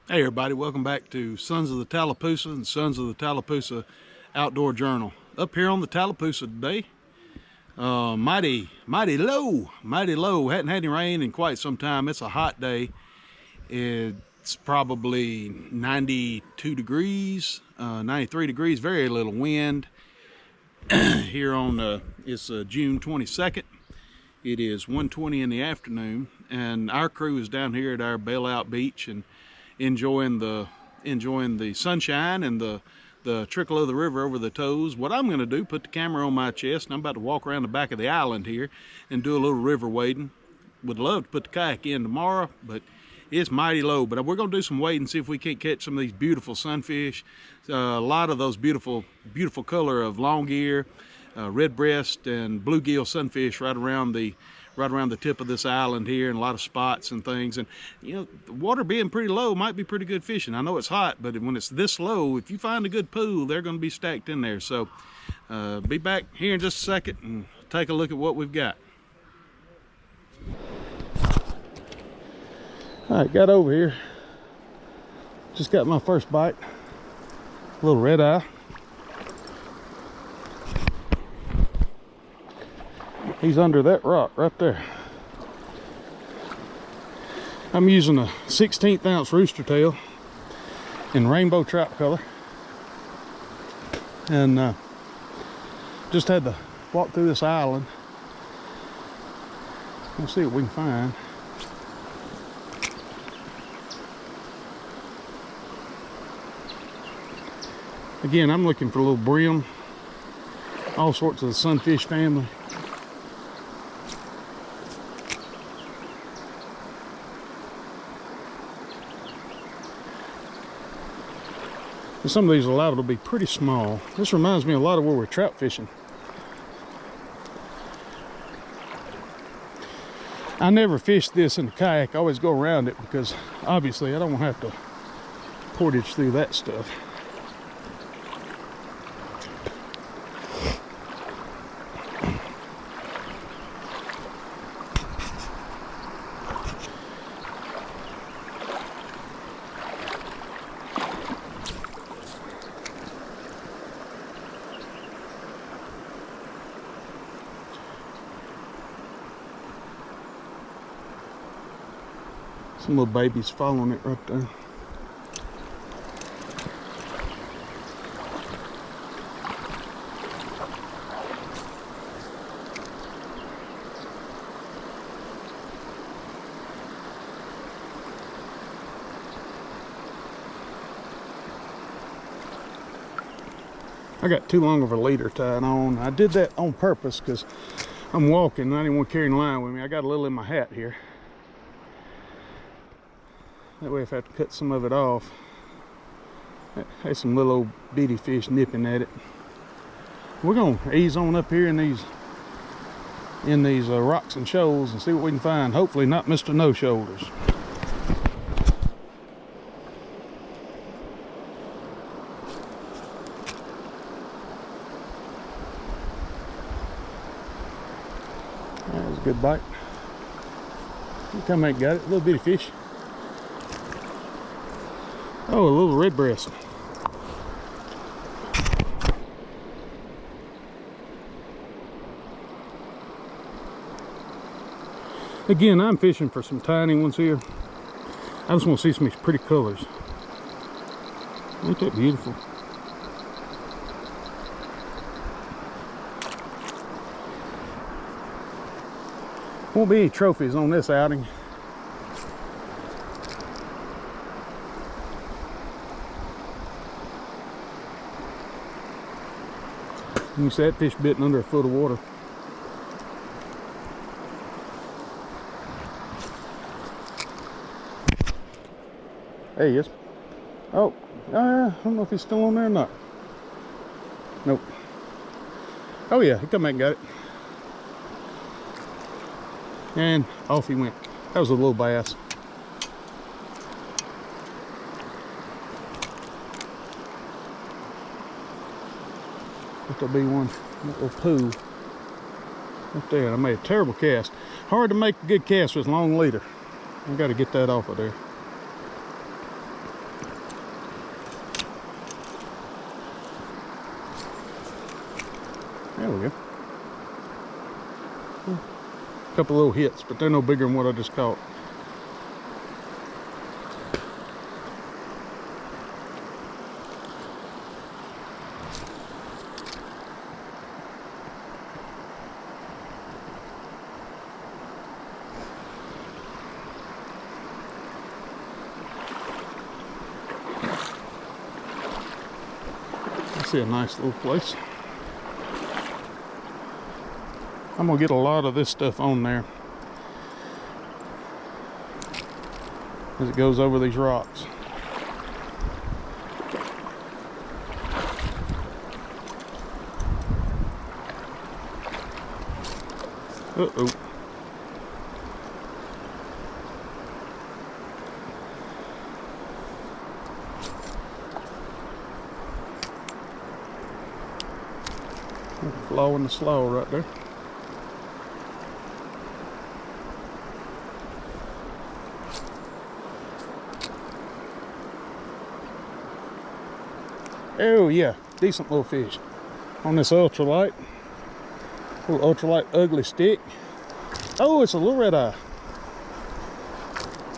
Hey everybody, welcome back to Sons of the Tallapoosa and Sons of the Tallapoosa Outdoor Journal. Up here on the Tallapoosa today, mighty low. Hadn't had any rain in quite some time. It's a hot day. It's probably 92 degrees, 93 degrees, very little wind. Here on, it's June 22nd. It is 1:20 in the afternoon, and our crew is down here at our bailout beach and enjoying the sunshine and the trickle of the river over the toes. What I'm going to do, put the camera on my chest, and I'm about to walk around the back of the island here and do a little river wading. Would love to put the kayak in tomorrow, but it's mighty low. But we're going to do some wading, see if we can't catch some of these beautiful sunfish. A lot of those beautiful color of Longear, Redbreast, and Bluegill sunfish right around the tip of this island here, and a lot of spots and things. And you know, the water being pretty low might be pretty good fishing. I know it's hot, but when it's this low, if you find a good pool, they're going to be stacked in there. So be back here in just a second and take a look at what we've got. All right, got over here, just got my first bite, a little Redeye. He's under that rock right there. I'm using a 1/16 ounce rooster tail in rainbow trout color, and just had to walk through this island. We'll see what we can find. Again, I'm looking for a little brim, all sorts of the sunfish family. And some of these are liable to be pretty small. This reminds me a lot of where we're trout fishing. I never fish this in a kayak. I always go around it because obviously I don't want to have to portage through that stuff. Some little babies following it right there. I got too long of a leader tied on. I did that on purpose because I'm walking and I didn't want to carry the line with me. I got a little in my hat here. That way if I have to cut some of it off. There's some little old bitty fish nipping at it. We're gonna ease on up here in these rocks and shoals and see what we can find. Hopefully not Mr. No Shoulders. That was a good bite. Come ain't got it. A little bitty fish. Oh, a little Redbreast. Again, I'm fishing for some tiny ones here. I just want to see some of these pretty colors. Ain't that beautiful? Won't be any trophies on this outing. You can see that fish bitten under a foot of water. Hey, yes. Oh, I don't know if he's still on there or not. Nope. Oh yeah, he come back and got it. And off he went. That was a little bass. That'll be one little poo right there. I made a terrible cast. Hard to make a good cast with long leader. I got to get that off of there. There we go. A couple little hits, but they're no bigger than what I just caught. I see a nice little place. I'm gonna get a lot of this stuff on there as it goes over these rocks. Uh-oh. Flaw in the slough right there. Oh yeah, decent little fish on this ultralight. Little ultralight ugly stick. Oh, it's a little redeye.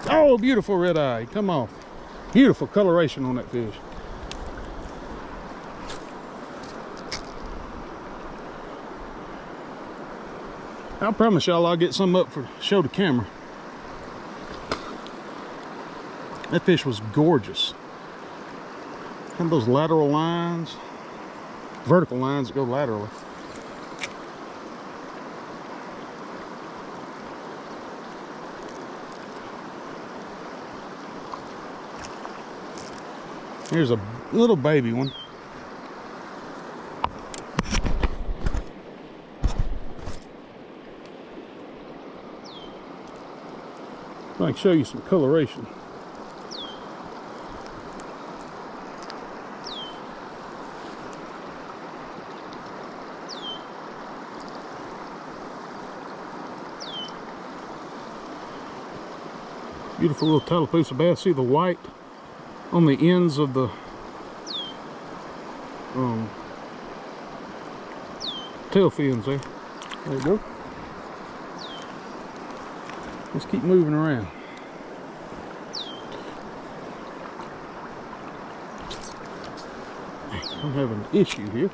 Oh, beautiful redeye. Come on. Beautiful coloration on that fish. I promise y'all I'll get some up for show the camera. That fish was gorgeous. And those lateral lines, vertical lines that go laterally. Here's a little baby one. I can show you some coloration. Beautiful little Tallapoosa bass. See the white on the ends of the tail fins there. There you go. Let's keep moving around. I'm having an issue here.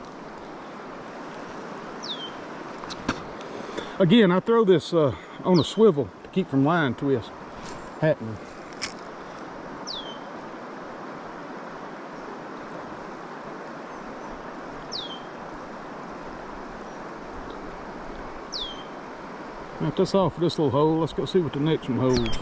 Again, I throw this on a swivel to keep from line twist happening. Right, that's all for this little hole. Let's go see what the next one holds.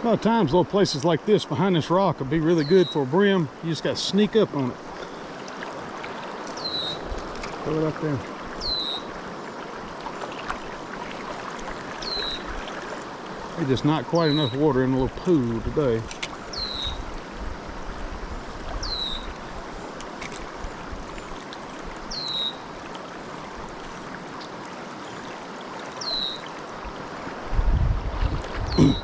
A lot of times little places like this behind this rock would be really good for a brim. You just got to sneak up on it. Throw it up there. There's just not quite enough water in the little pool today. Whoop.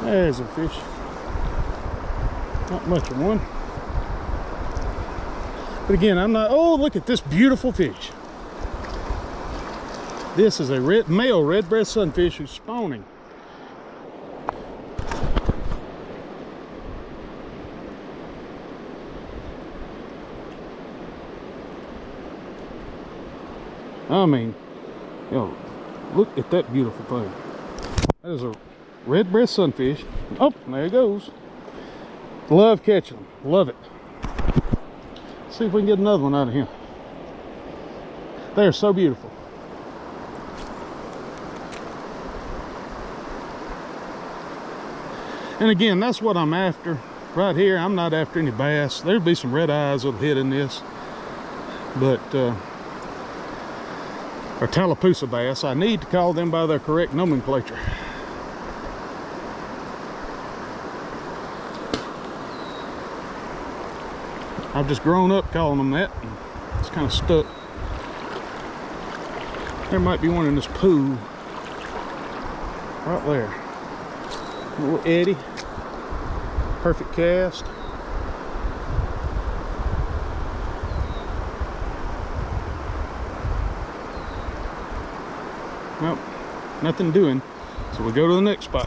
There's a fish. Not much of one. But again, I'm not, oh, look at this beautiful fish. This is a male redbreast sunfish who's spawning. I mean, yo, look at that beautiful thing. That is a redbreast sunfish. Oh, there it goes. Love catching them. Love it. See if we can get another one out of him. They're so beautiful. And again, that's what I'm after. Right here, I'm not after any bass. There'll be some red eyes that'll hit in this. But, or Tallapoosa bass. I need to call them by their correct nomenclature. I've just grown up calling them that. And it's kind of stuck. There might be one in this pool. Right there. A little eddy. Perfect cast. Nope, nothing doing. So we go to the next spot.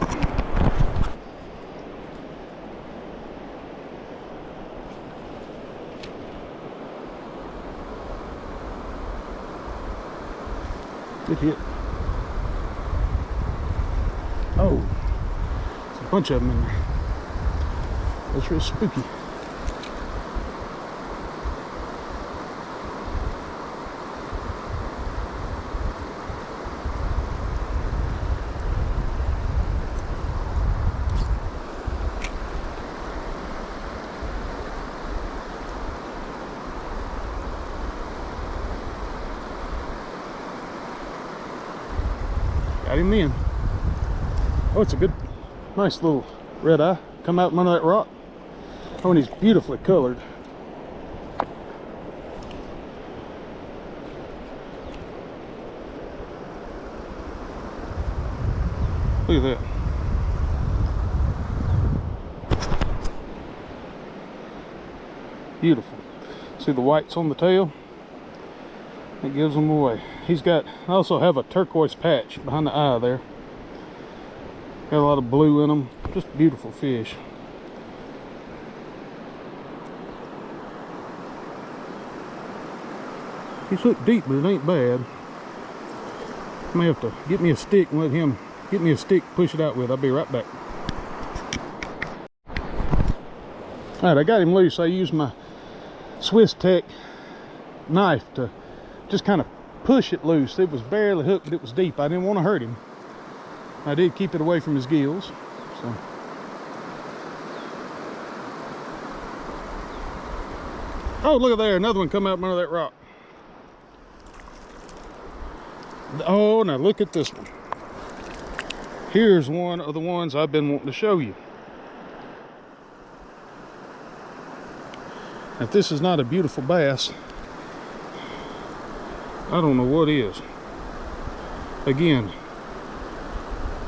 Good hit. Oh, there's a bunch of them in there. That's real spooky. Got him in. Oh, it's a good, nice little red eye. Come out from under that rock. Oh, and he's beautifully colored. Look at that. Beautiful. See the whites on the tail? It gives them away. He's got, I also have a turquoise patch behind the eye there. Got a lot of blue in them. Just beautiful fish. He's hooked deep, but it ain't bad. I may have to get me a stick and let him get me a stick, push it out with. I'll be right back. Alright, I got him loose. I used my Swiss Tech knife to just kind of push it loose. It was barely hooked, but it was deep. I didn't want to hurt him. I did keep it away from his gills. So. Oh, look at there. Another one come out from under that rock. Oh, now look at this one. Here's one of the ones I've been wanting to show you. If this is not a beautiful bass, I don't know what is. Again,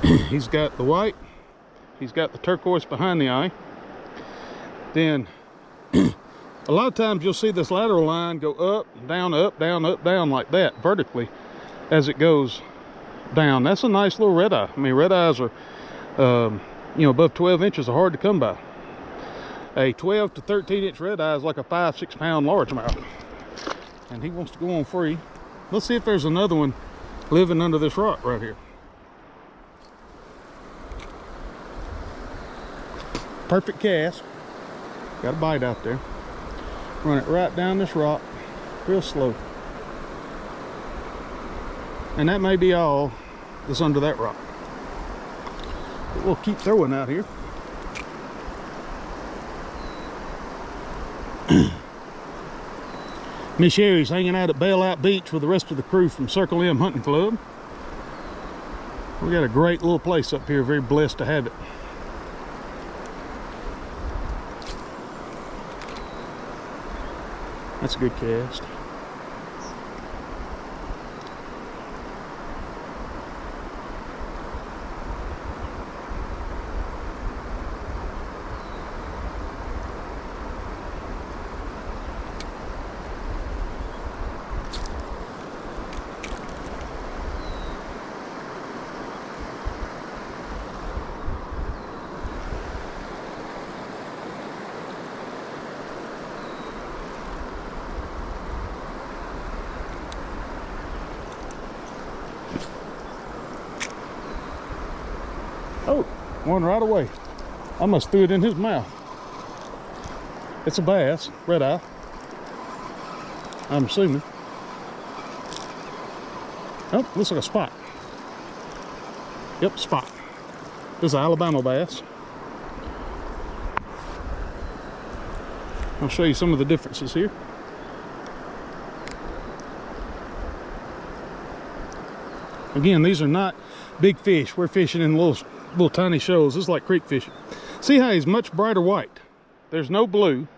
he's got the white, he's got the turquoise behind the eye. Then a lot of times you'll see this lateral line go up, down, up, down, up, down like that vertically as it goes down. That's a nice little red eye. I mean, red eyes are, you know, above 12 inches are hard to come by. A 12 to 13 inch red eye is like a 5-6 pound largemouth, and he wants to go on free. Let's see if there's another one living under this rock right here. Perfect cast. Got a bite out there. Run it right down this rock real slow, and that may be all that's under that rock, but we'll keep throwing out here. Miss Sherry's hanging out at Bailout Beach with the rest of the crew from Circle M Hunting Club. We got a great little place up here, very blessed to have it. That's a good cast. Oh, one right away. I must threw it in his mouth. It's a bass, red eye, I'm assuming. Oh, looks like a spot. Yep, spot. This is an Alabama bass. I'll show you some of the differences here. Again, these are not big fish. We're fishing in little tiny shoals. This is like creek fishing. See how he's much brighter white. There's no blue.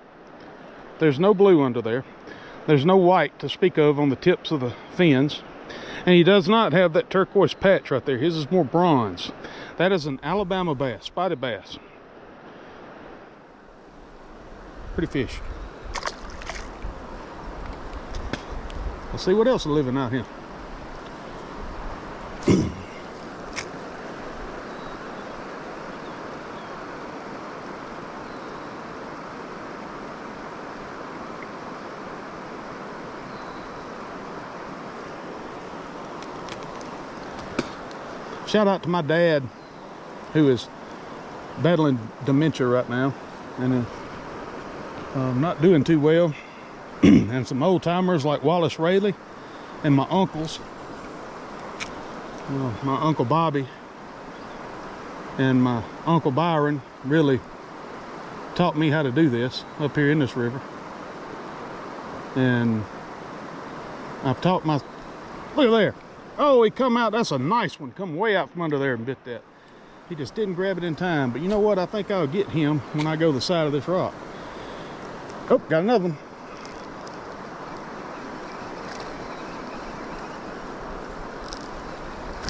There's no blue under there. There's no white to speak of on the tips of the fins. And he does not have that turquoise patch right there. His is more bronze. That is an Alabama bass, spotted bass. Pretty fish. Let's see what else is living out here. Shout out to my dad, who is battling dementia right now and not doing too well. And some old timers like Wallace Rayleigh and my uncles, my Uncle Bobby and my Uncle Byron really taught me how to do this up here in this river. And I've taught my, look at there. Oh, he come out, that's a nice one. Come way out from under there and bit that. He just didn't grab it in time. But you know what? I think I'll get him when I go to the side of this rock. Oh, got another one.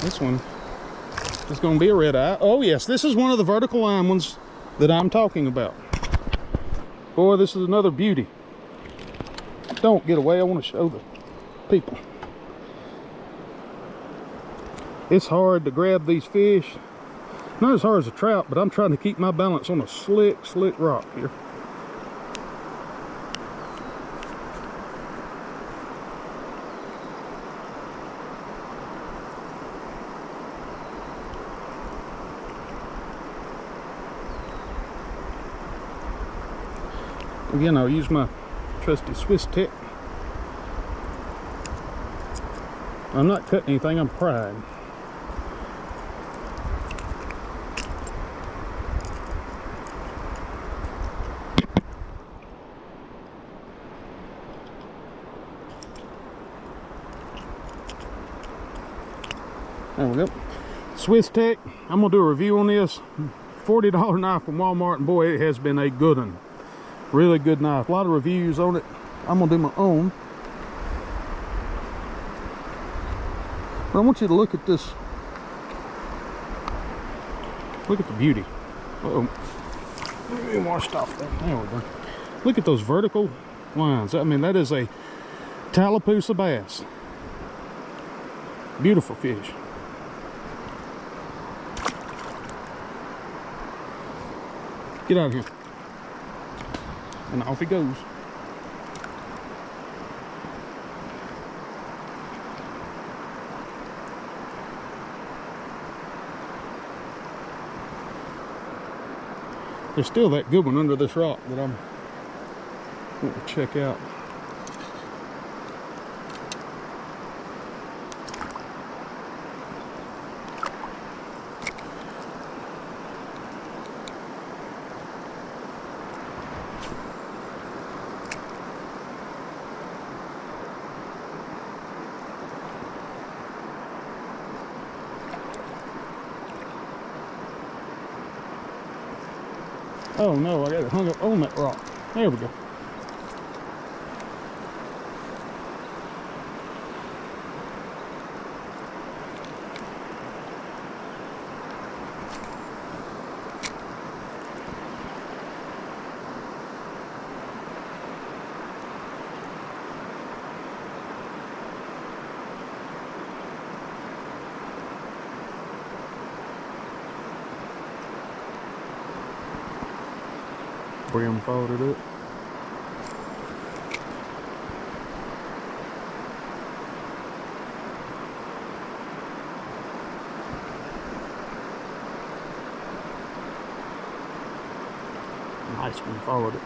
This one is going to be a red eye. Oh yes, this is one of the vertical line ones that I'm talking about. Boy, this is another beauty. Don't get away, I want to show the people. It's hard to grab these fish. Not as hard as a trout, but I'm trying to keep my balance on a slick rock here. Again, I'll use my trusty Swiss tech. I'm not cutting anything, I'm prying. There we go. Swiss Tech. I'm gonna do a review on this. $40 knife from Walmart, and boy, it has been a good one. Really good knife. A lot of reviews on it. I'm gonna do my own. But I want you to look at this. Look at the beauty. Uh-oh. Let me wash off that. There we go. Look at those vertical lines. I mean, that is a Tallapoosa Bass. Beautiful fish. Get out of here. And off he goes. There's still that good one under this rock that I'm going to check out. Oh no, I got it hung up on that rock. There we go. Brim followed it up. Nice one, followed it.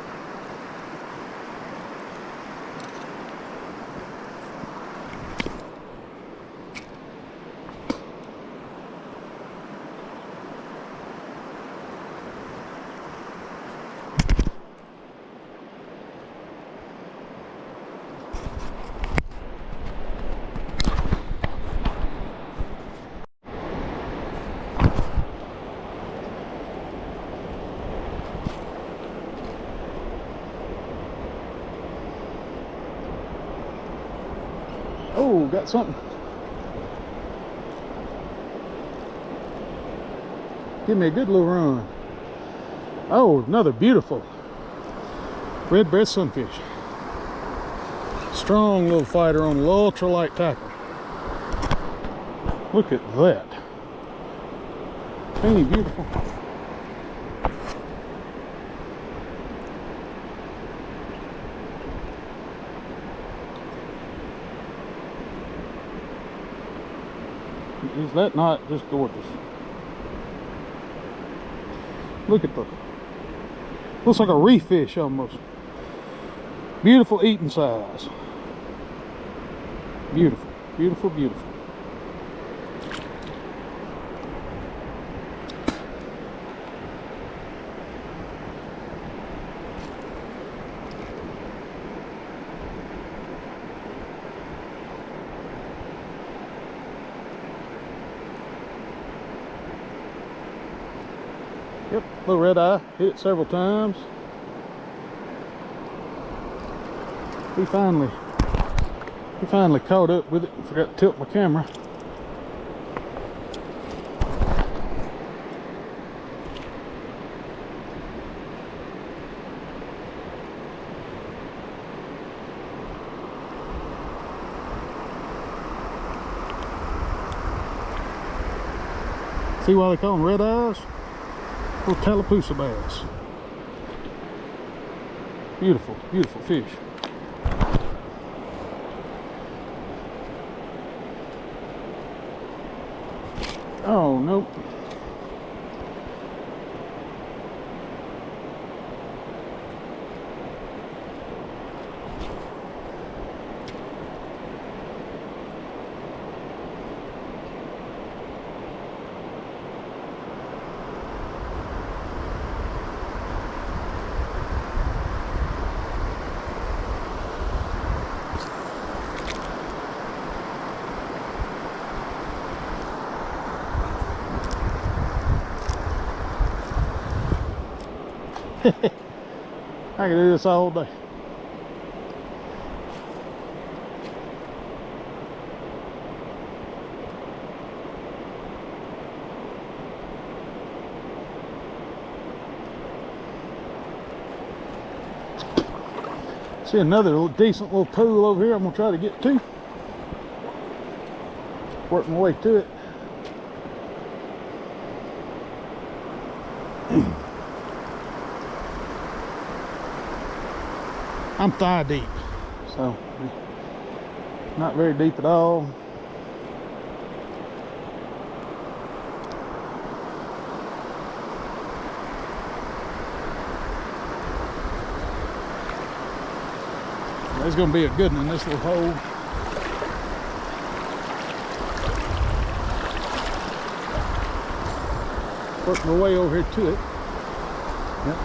Oh, got something. Give me a good little run. Oh, another beautiful Redbreast sunfish. Strong little fighter on a little ultra light tackle. Look at that. Ain't he beautiful? Is that not just gorgeous? Look at the, looks like a reef fish almost. Beautiful eating size. Beautiful, beautiful, beautiful. Yep, little Redeye, hit it several times. He finally caught up with it. Forgot to tilt my camera. See why they call them red eyes? Little Tallapoosa bass. Beautiful, beautiful fish. Oh, nope. I can do this all day. See another little decent little pool over here I'm gonna try to get to. Work my way to it. I'm thigh deep, so not very deep at all. There's gonna be a good one in this little hole. Work my way over here to it. Yep.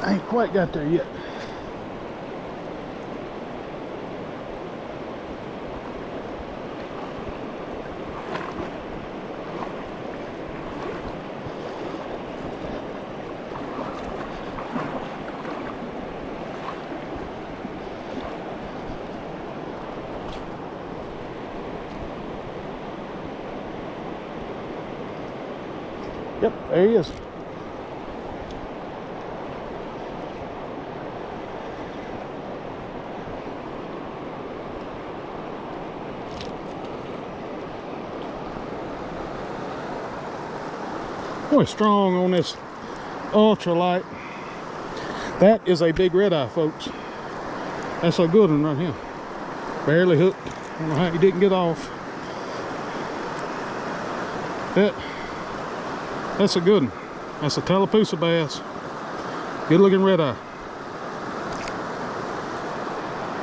I ain't quite got there yet. Yep, there he is. Boy, strong on this ultralight. That is a big red eye, folks. That's a good one right here. Barely hooked. I don't know how he didn't get off. That's a good one. That's a Tallapoosa bass. Good looking red eye.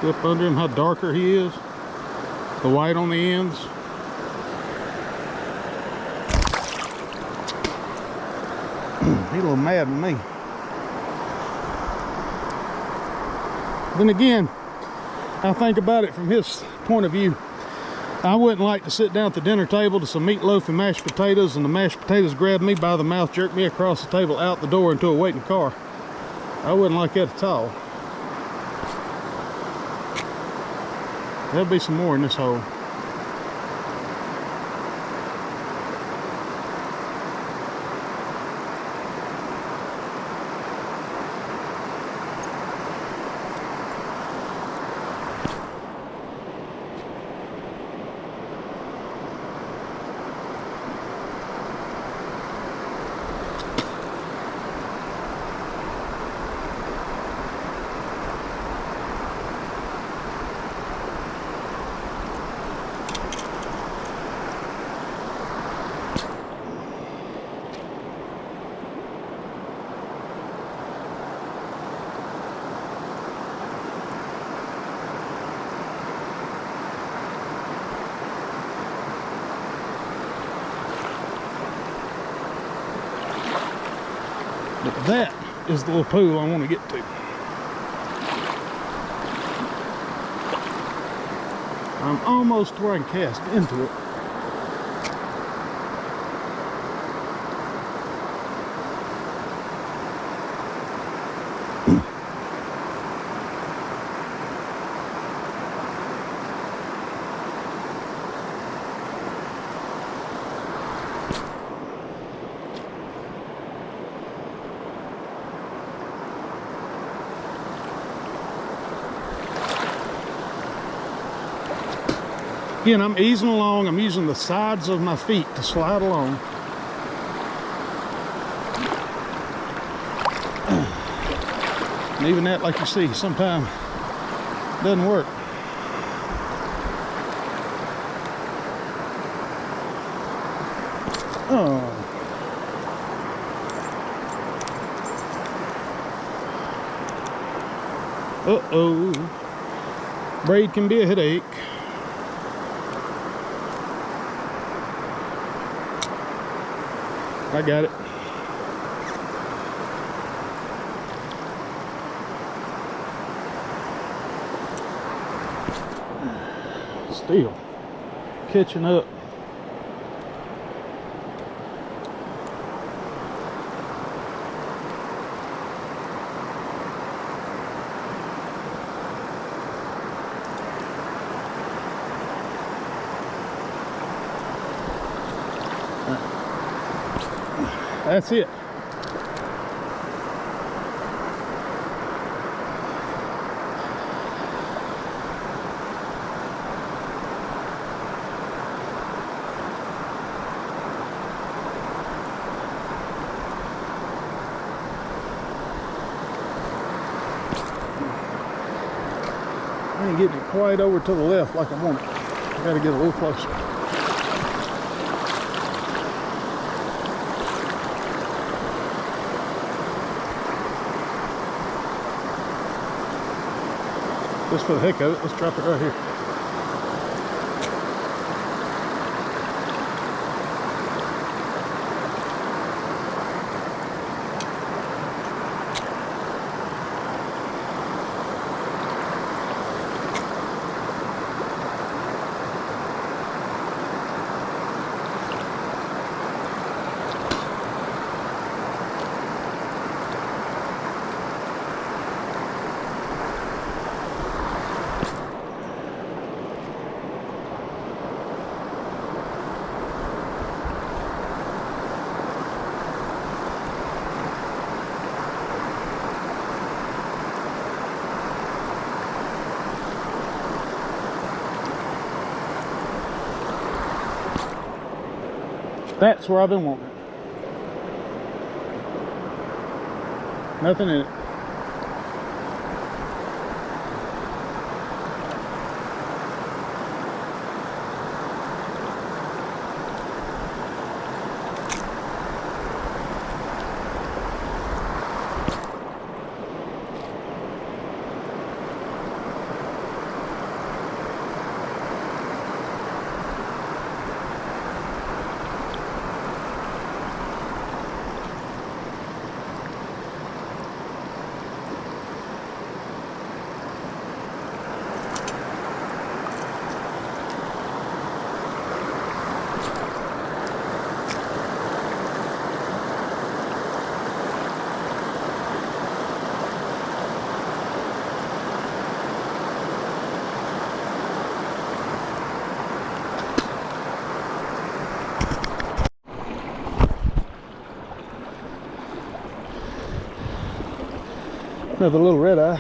Up under him, how darker he is. The white on the ends. He's a little mad with me. Then again, I think about it from his point of view. I wouldn't like to sit down at the dinner table to some meatloaf and mashed potatoes, and the mashed potatoes grab me by the mouth, jerk me across the table, out the door into a waiting car. I wouldn't like that at all. There'll be some more in this hole. But that is the little pool I want to get to. I'm almost where I can cast into it. Again, I'm easing along. I'm using the sides of my feet to slide along. And even that, like you see, sometimes doesn't work. Oh. Uh-oh. Braid can be a headache. I got it. Still catching up. That's it. I ain't getting it quite over to the left like I want it. I gotta get a little closer. Just for the heck of it, let's drop it right here. That's where I've been wanting it. Nothing in it. Another little redeye.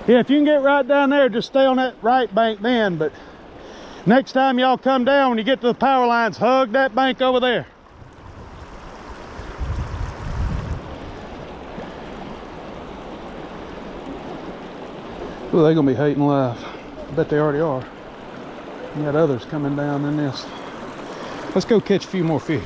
Yeah, if you can get right down there, just stay on that right bank then, but next time y'all come down, when you get to the power lines, hug that bank over there. Well, they're gonna be hating life. I bet they already are. You got others coming down in this. Let's go catch a few more fish.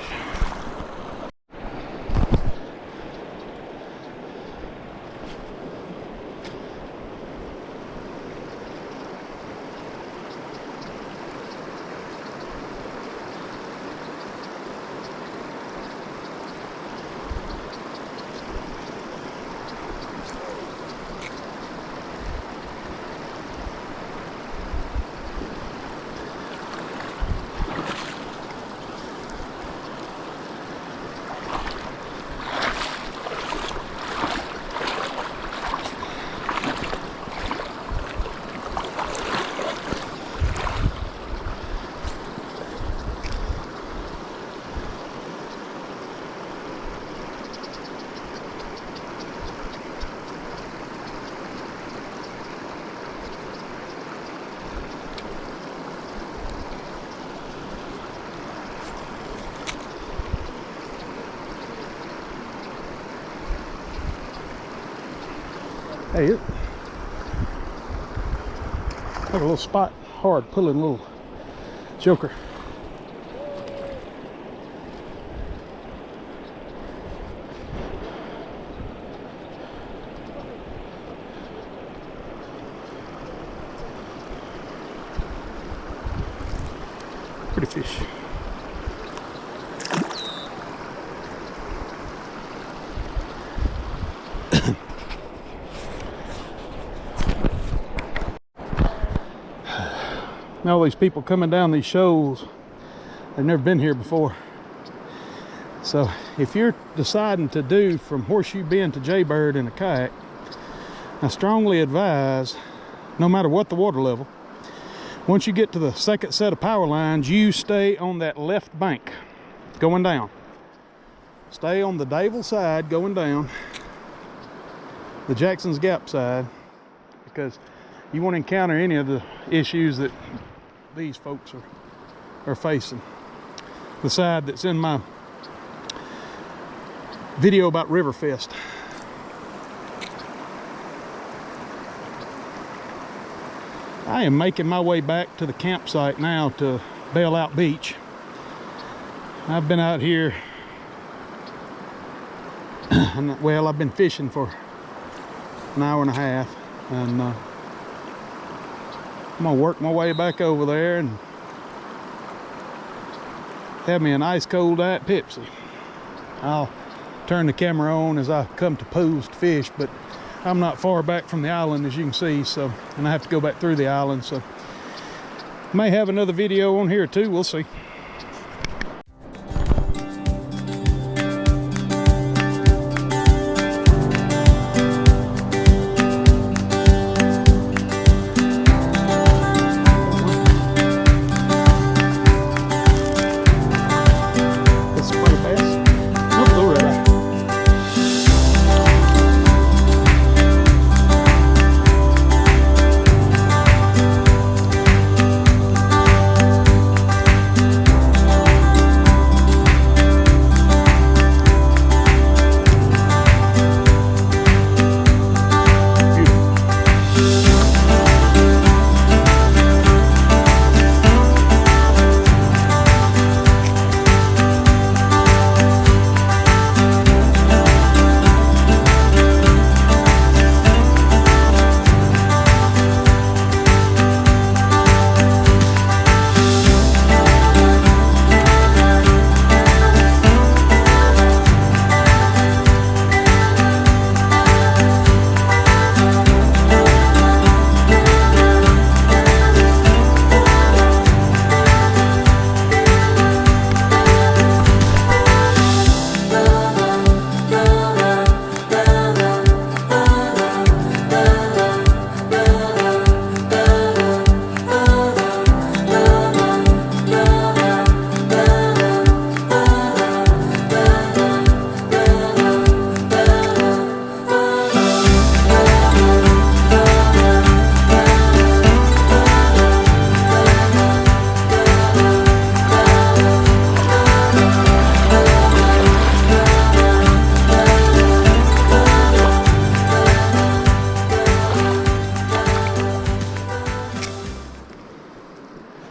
Hey, it like a little spot, hard pulling little joker. Pretty fish. Now all these people coming down these shoals, they've never been here before. So if you're deciding to do from Horseshoe Bend to Jaybird in a kayak, I strongly advise, no matter what the water level, once you get to the second set of power lines, you stay on that left bank going down. Stay on the Dayville side going down, the Jackson's Gap side, because you won't encounter any of the issues that these folks are facing. The side that's in my video about Riverfest. I am making my way back to the campsite now to Bailout Beach. I've been out here, well, I've been fishing for an hour and a half, and I'm gonna work my way back over there and have me an ice cold Diet Pepsi. I'll turn the camera on as I come to post fish, but I'm not far back from the island, as you can see, so, and I have to go back through the island, so may have another video on here too, we'll see.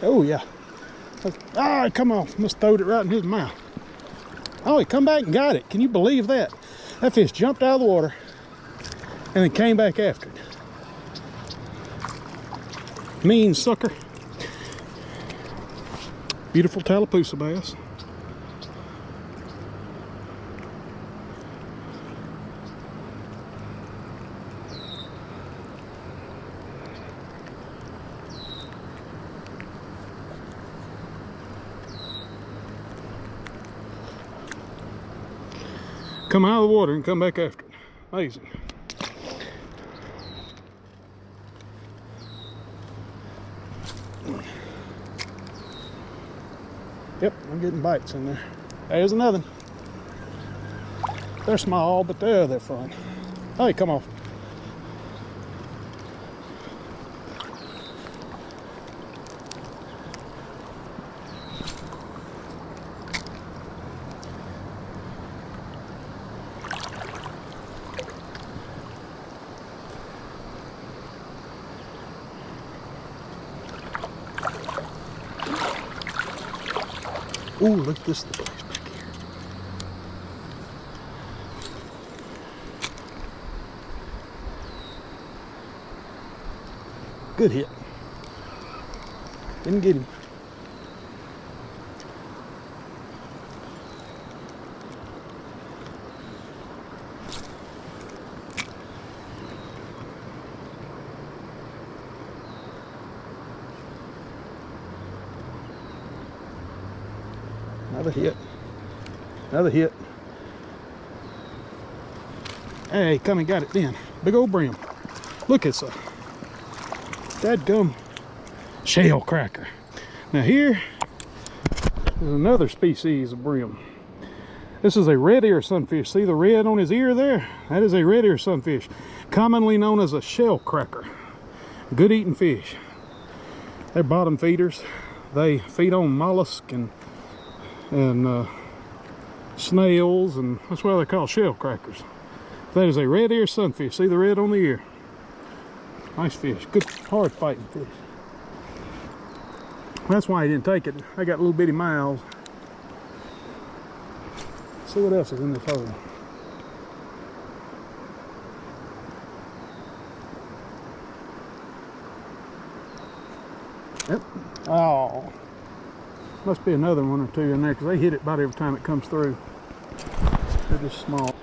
Oh yeah. Ah, come off. Must have throwed it right in his mouth. Oh, he come back and got it. Can you believe that? That fish jumped out of the water and then came back after it. Mean sucker. Beautiful Tallapoosa bass. Come out of the water and come back after it. Amazing. Yep, I'm getting bites in there. There's another one. They're small, but they're fun. Hey, come off. Ooh, look at this place back here. Good hit. Didn't get him. Another hit. Another hit. Hey, come and got it then. Big old brim. Look, it's a dadgum shell cracker. Now here is another species of brim. This is a red ear sunfish. See the red on his ear there? That is a red ear sunfish, commonly known as a shell cracker. Good eating fish. They're bottom feeders. They feed on mollusks and snails, and that's why they're called shell crackers. That is a red ear sunfish. See the red on the ear? Nice fish. Good hard fighting fish. That's why I didn't take it. I got little bitty mouths. See what else is in this hole. Yep. Oh. Must be another one or two in there because they hit it about every time it comes through. They're just small.